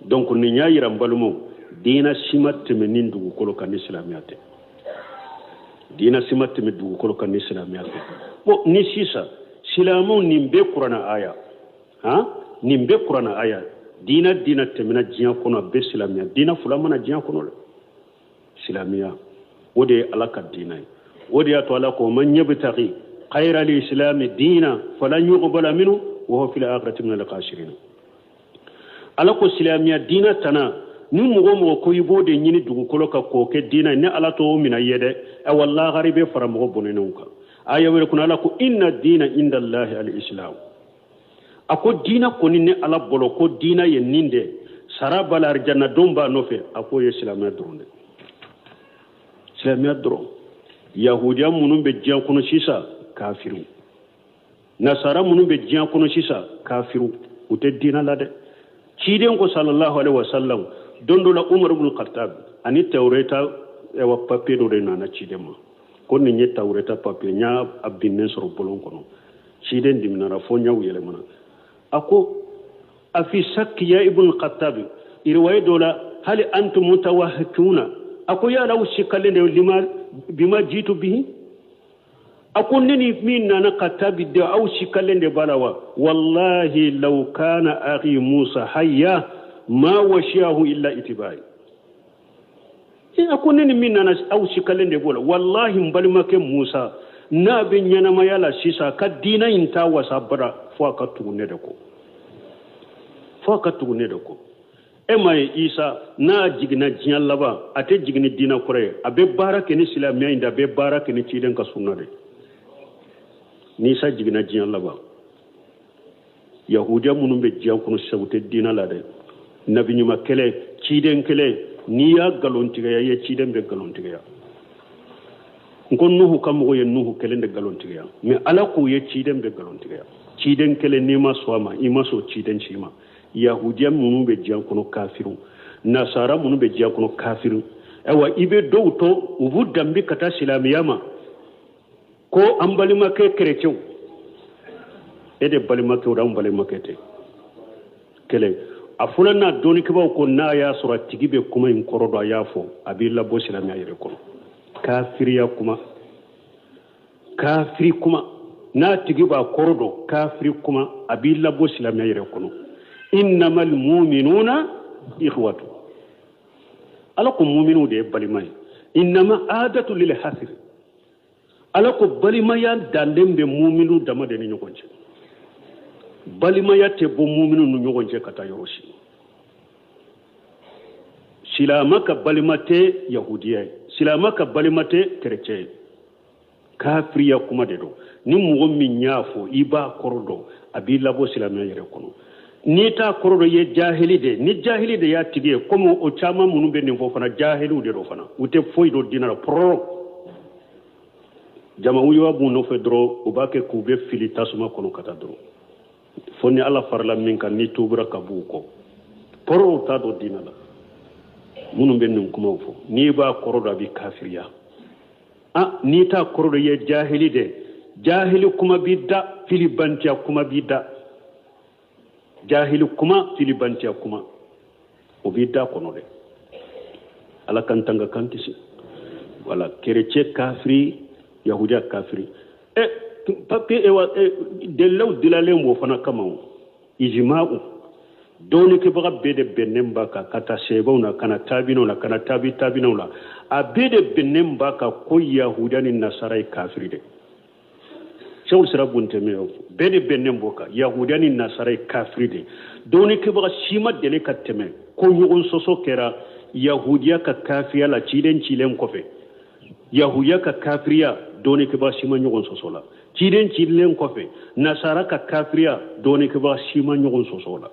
donc ni nyaayira mbalumo dina simat menin dugu kolo kan islamiyate dina simat me dugu kolo kan islamiyate bo ni sisa silamaw nimbe qur'ana aya nimbe qur'ana aya dina temena jiya kono be islamiya dina fulamana jiya kono islamiya wode alaka dina wode ato alako man yabtaghi خير الإسلام دينا فلن يقبل منه وهو في الآخرة من الخاسرين على كل إسلامية دينا تنا نمو كويبو دي نيني دوغو كولوكا كوكي دينا ني على تو من يده او الله غريب فرمو بونينوكا آية ويكون على كو إن الدين عند الله الإسلام أكو دينا كوني ني على بولو كو دينا ينينده سارا بالار جنة دومبا نوفي أكو إسلامية درون إسلامية درون يهوديا منون بجيان كونو شيسا kafiru nasara munun be jiyan kono sisa kafiru ute dina la de ciden ko sallallahu alaihi wasallam dondola umar ibn khattab ani tawreta e wa papier do de nana ciden ma ko ni nye tawreta papier nya abinne soro bolon kono ciden dimnara fo nyaw yele mana ako afi sakki ya ibn khattab irwaye dola hal antum mutawahhikuna ako ya law shikalende lima bima jitu bihi أكونني من أنا كتاب الدعاء شكلن دبلوا والله لو كان أخي موسى حيا ما وشيه إلا اتباعي أكونني من أنا أو شكلن دبلوا والله مبلمك موسى نابن ينما يلا سيسا كدينا إنتا وصبرا فاكتو ندكو أما إيسا نا جيغنا جيان لبا أتي جيغني دينا كوري أبي بارك نسلامي عند أبي بارك نتيدن كسونا nisa jigina jiyan laba yahudiya munun be jiyan kono sabute dina la de nabi nyuma kele ciden kele ni ya galontiga ya ciden be galontiga ya ngon nuhu kam go ye nuhu kele de galontiga ya me ala ko ye ciden be galontiga ya ciden kele ni ma swama ima so ciden chima yahudiya munun be jiyan kono kafiru nasara munun be jiyan kono kafiru ewa ibe dowto ubu dambi kata silamiyama ko an balima ke chrétien ede balima ke odan balima ke te kele afulana doni ke ba ko na ya sura tigibe kuma in korodo ya fo abilla bo silami ayre ko kafiriya kafiri kuma na tigiba korodo kafiri kuma abilla bo silami ayre ko innamal mu'minuna ikhwatu ala ko mu'minu de balimay innama adatu lil hasr ala ko balimaya dandembe mu'minu dama de ni ñogonce balimaya te bo mu'minu nu ñogonce kata yoroshi silamaka balimate yahudiya silamaka balimate chrétien kafiriya kuma de do ni mugo min nyafo iba kordo abi labo silamiya yere kono ni ta kordo ye jahili de ya tige comme o chama munu be ni fo fana jahilu de do fana ute foy do dinara pro jama uyo abu no fe dro o bake ku be fili tasuma kono kata dro fonni alla farla min kan ni tubura kabu ko pro ta do dinala munu be ni kuma fo ni ba kordo abi kafiriya ni ta kordo ye jahili kuma bidda filibantiya kuma bidda jahili kuma filibantiya kuma o bidda kono de ala kantanga kantisi wala kerece kafiri yahudiya kafiri papier delaw dilale mo fana kama ijma'u doni ke baga bede benem baka kata sebona kana tabinona kana tabinona a bede benem baka ko yahudani nasarai kafiri de shawul sarabunte me bede benem boka yahudani nasarai kafiri de doni ke baga shima dele kateme ko yugon soso kera yahudiya ka kafiya la cilen kofe yahudiya ka kafiriya doni ke baga shima yugon soso la cilen kofe nasara ka kafiriya doni ke baga shima yugon soso la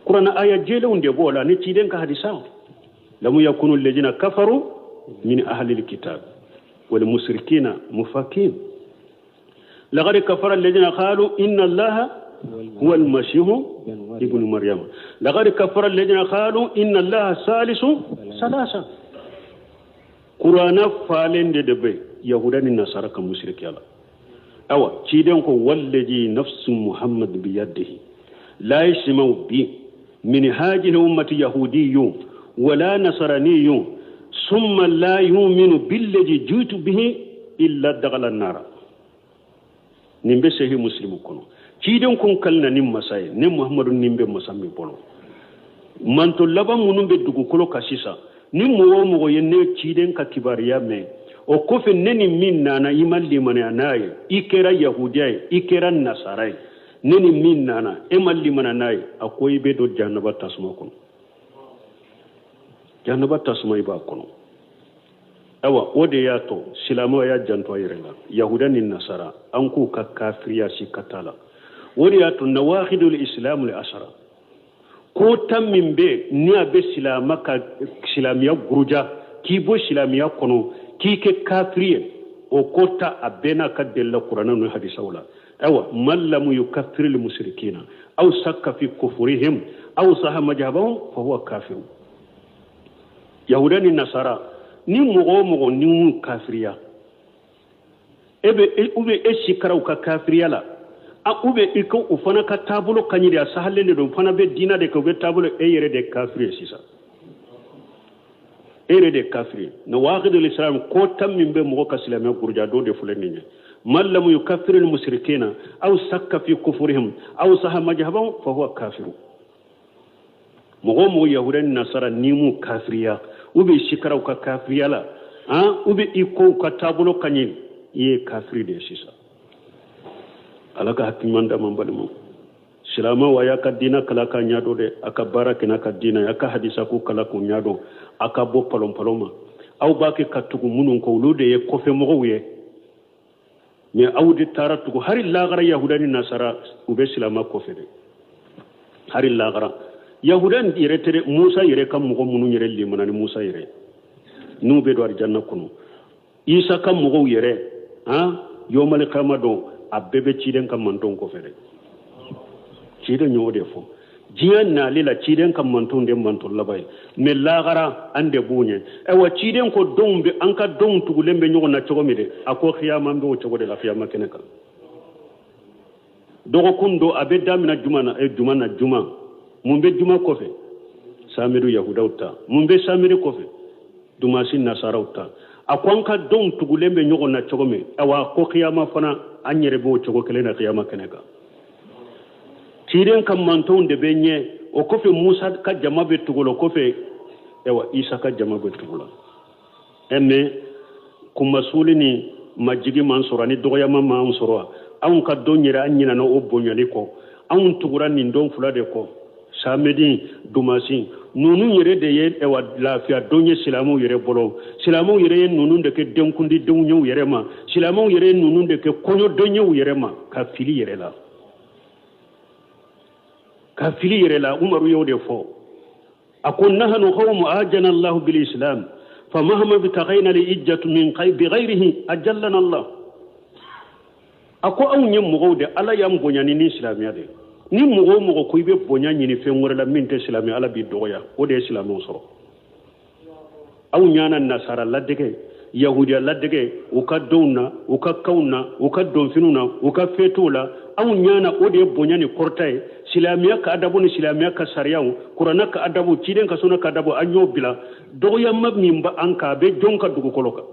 قرآن آية جيلون دي بولا نتيدين كهدسان لم يكونوا الذين كفروا من أهل الكتاب والمشركين مفاكين لقد كفر الذين قالوا إن الله هو المسيح ابن مريم لقد كفر الذين قالوا إن الله ثالث ثلاثة قرآن فالين دي دبي يهودان النصارى كمشركين أوا تيدين كو والذي نفس محمد بيده لا يسمع به من هذه الأمة يهودي ولا نصراني ثم لا يؤمن بالذي جئت به إلا دخل النار نمبي سهي مسلم كنو كيدن كن كلنا نم مساي نم محمد نمبي مسامي بولو من طلبا منو بدو كلو كاسيسا نم مو ينه كيدن ككباريا مي o kofe neni min nana imalli mana naye ikera yahudiya ikera nasarai neni min nana imalli mana naye akoy be do jannaba tasma kono jannaba tasma iba kono awa ode ya to silamo ya janto ayrenga yahuda ni nasara anku ka kafiriya shi katala ode ya to nawahidul islam li ashara ko tammin be ni abe silamaka silamiya guruja kibo silamiya kono kike kafiriye o kota abena kadella qur'ana no hadisa wala awa man lam yukaffir al mushrikina aw sakka fi kufrihim aw saha majhabahum fa huwa kafir yahudani nasara ni mogo ni kafiriya ube shikara ka kafiriya la a ube iko ufana ka tabulo kanyiri asahalle ne don fana be dina de ko be tabulo yere de kafiriya sisa ere de kafiri na waqidul islam ko tammin be mo ka islam gurja do de fulen man lam yukaffir al mushrikeena aw sakka fi kufrihim aw saha majhabahum fa huwa kafir mo yahudan nasara ni mu kafiriya ube shikara ka kafiriya la ube iko ka tabulo kanyin ye kafiri de sisa alaka hatimanda mambalimo silama waya ka dina kala ka nyado de aka barakina ka dina aka hadisa ko kala ko nyado aka bo paloma aw bake katugu munun ko lude ye kofe mo wiye me awdi taratu hari lagara yahudani nasara ube silama kofe de hari lagara yahudan yere tere musa yere kam mo munun yere limana ni musa yere nube do arjanna kuno isa kam mo yere yomal qamado abebe ciden kam manton kofe de ciden nyode fo jiyan na lila ciden kan mantun den mantun labai me lagara ande bunye e wa ciden ko dombe an ka dom tugulembe nyogo na chogomi de ako khiyama mbe o chogode la khiyama keneka dogo kundo abe damina juma mumbe juma kofe samiru yahudauta mumbe samiru kofe dumasin nasarauta akon ka dom tugulembe nyogo na chogomi awa ko khiyama fana anyere bo chogo kele na khiyama keneka ciren kam manton de benye o kofe Musa ka jama be tugulo kofe ewa Isa ka jama be tugulo emme kuma sulini majigi mansura ni doya mama ansura an ka donyira anyina no obonyali ko an tugura ni ndon fula de ko samedi dumasi nunu yere de ye ewa lafiya donye silamu yere bolo silamu yere nunu de ke denkundi donyo yere ma silamu yere nunu de ke konyo donyo yere ma ka fili yere la kafili yere la umaru yode fo akun nahnu qawmu ajana Allah bil islam famahma bitaghaina li ijjatu min qaybi ghayrihi ajallana Allah ako aw nyem mo de ala yam bonyani ni islamiya de ni mo ko ibe bonyani ni fe ngore la minte islamiya ala bi doya o de islamu so aw nyana nasara ladege yahudiya ladege o ka donna o ka kauna o ka donfinuna o ka fetola aw nyana o de bonyani kortay silamiya ka adabu ni silamiya ka sariyaw qur'ana ka adabu ciden ka suna ka adabu anyo bila doya mimba anka be jonka dugu koloka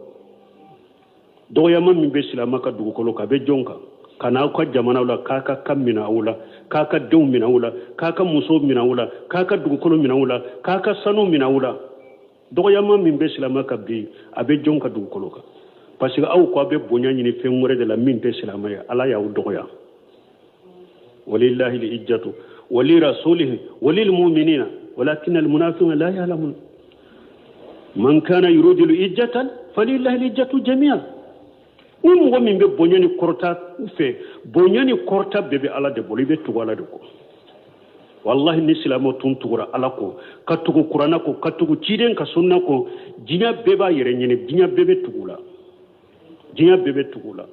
doya mimbe silamaka dugu koloka be jonka kana ka jamana wala kaka kammina wala kaka dawmina wala kaka muso mina wala kaka dugu kolo mina wala kaka sanu mina wala doya mimbe silamaka bi abe jonka dugu koloka parce que aw ko be bonya ni fengore de la minte silamaya ala ya doya ولله الإجة ولرسوله وللمؤمنين ولكن المنافقين لا يعلمون من كان يريد الإجة فلله الإجة جميعا ومن بنياني كورتا في بنياني كورتا بيبي على دبولي بتوغالا دكو والله نسلامو تنتغرا علىكو كتوغو قرانكو كتوغو تشيدن كسنكو جينا بيبا يرنيني جينا بيبي تغولا جينا بيبي تغولا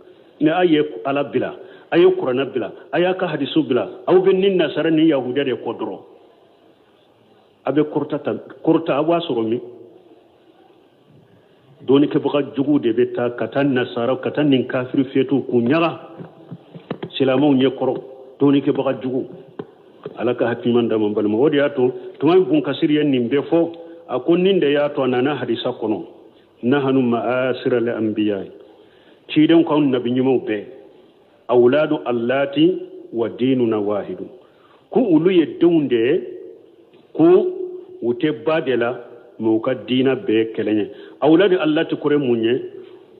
ne aye ala bila aye qur'ana bila ayaka hadisu bila aw ben nin nasara ni yahudiya de kodro abe kurta awa soromi doni ke buka jugu de beta katan nasara katan nin kafir fetu kunyaga silamo nye koro doni ke buka jugu alaka hatiman da mambal mo wodi ato tumay bun kasiriyan nin be fo akon nin de yato nana hadisa kono nahanu ma'asira al anbiya ciden ko nabi nyimo be awladu allati wa dinuna wahidu ku ulu ye dunde ku ute badela mo ka dina be kelenye awladu allati kore munye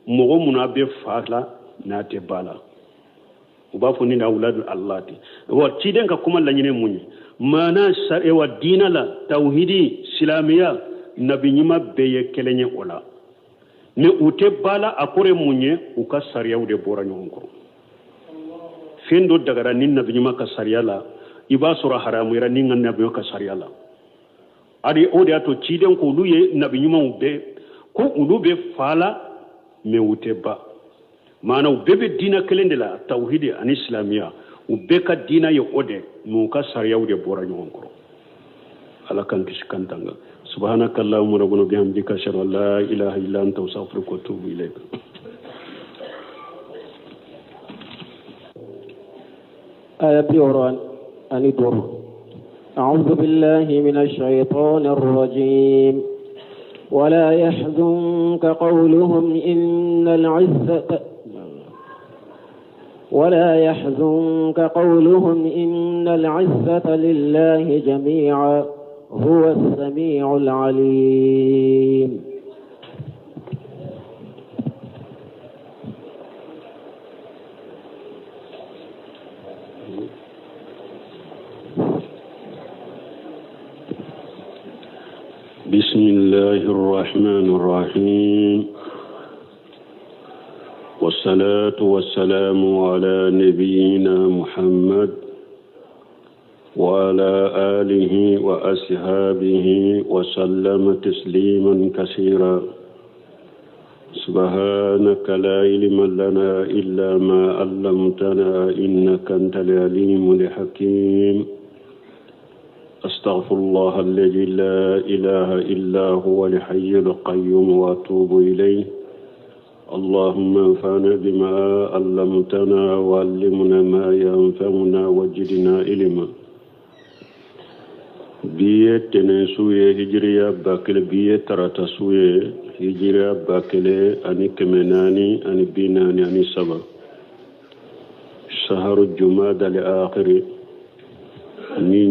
mo muna be fala na te bala uba fo ni awladu allati wa ciden ka kuma la nyine munye mana sare wa dina la tauhidi islamiya nabi nyima be ye kelenye ola ne ute bala akore munye uka sariya ude bora nyonko fendo dagara ninna binyuma ka sariya la iba sura haramu ira ninga nabi ka sariya la adi ode ato ciden ko luye nabi nyuma ube ko ulube fala me ute ba mana ubebe dina kelende la tauhidi an islamiya ube ka dina ye ode mu ka sariya ude bora nyonko ala kan kishkantanga سبحانك اللهم ربنا بحمدك اشهد ان لا اله الا انت استغفرك واتوب اليك بيوران أنيدور أعوذ بالله من الشيطان الرجيم ولا يحزنك قولهم إن العزة لله جميعا هو السميع العليم بسم الله الرحمن الرحيم والصلاة والسلام على نبينا محمد وعلى آله وأصحابه وسلم تسليما كثيرا سبحانك لا علم لنا إلا ما علمتنا إنك أنت العليم الحكيم أستغفر الله الذي لا إله إلا هو الحي القيوم وأتوب إليه اللهم انفعنا بما علمتنا وعلمنا ما ينفعنا وزدنا علما biye tene suye hijriya bakele biye tarata suye hijriya bakele ani kemenani ani binani ani saba shaharu jumada al akhir ni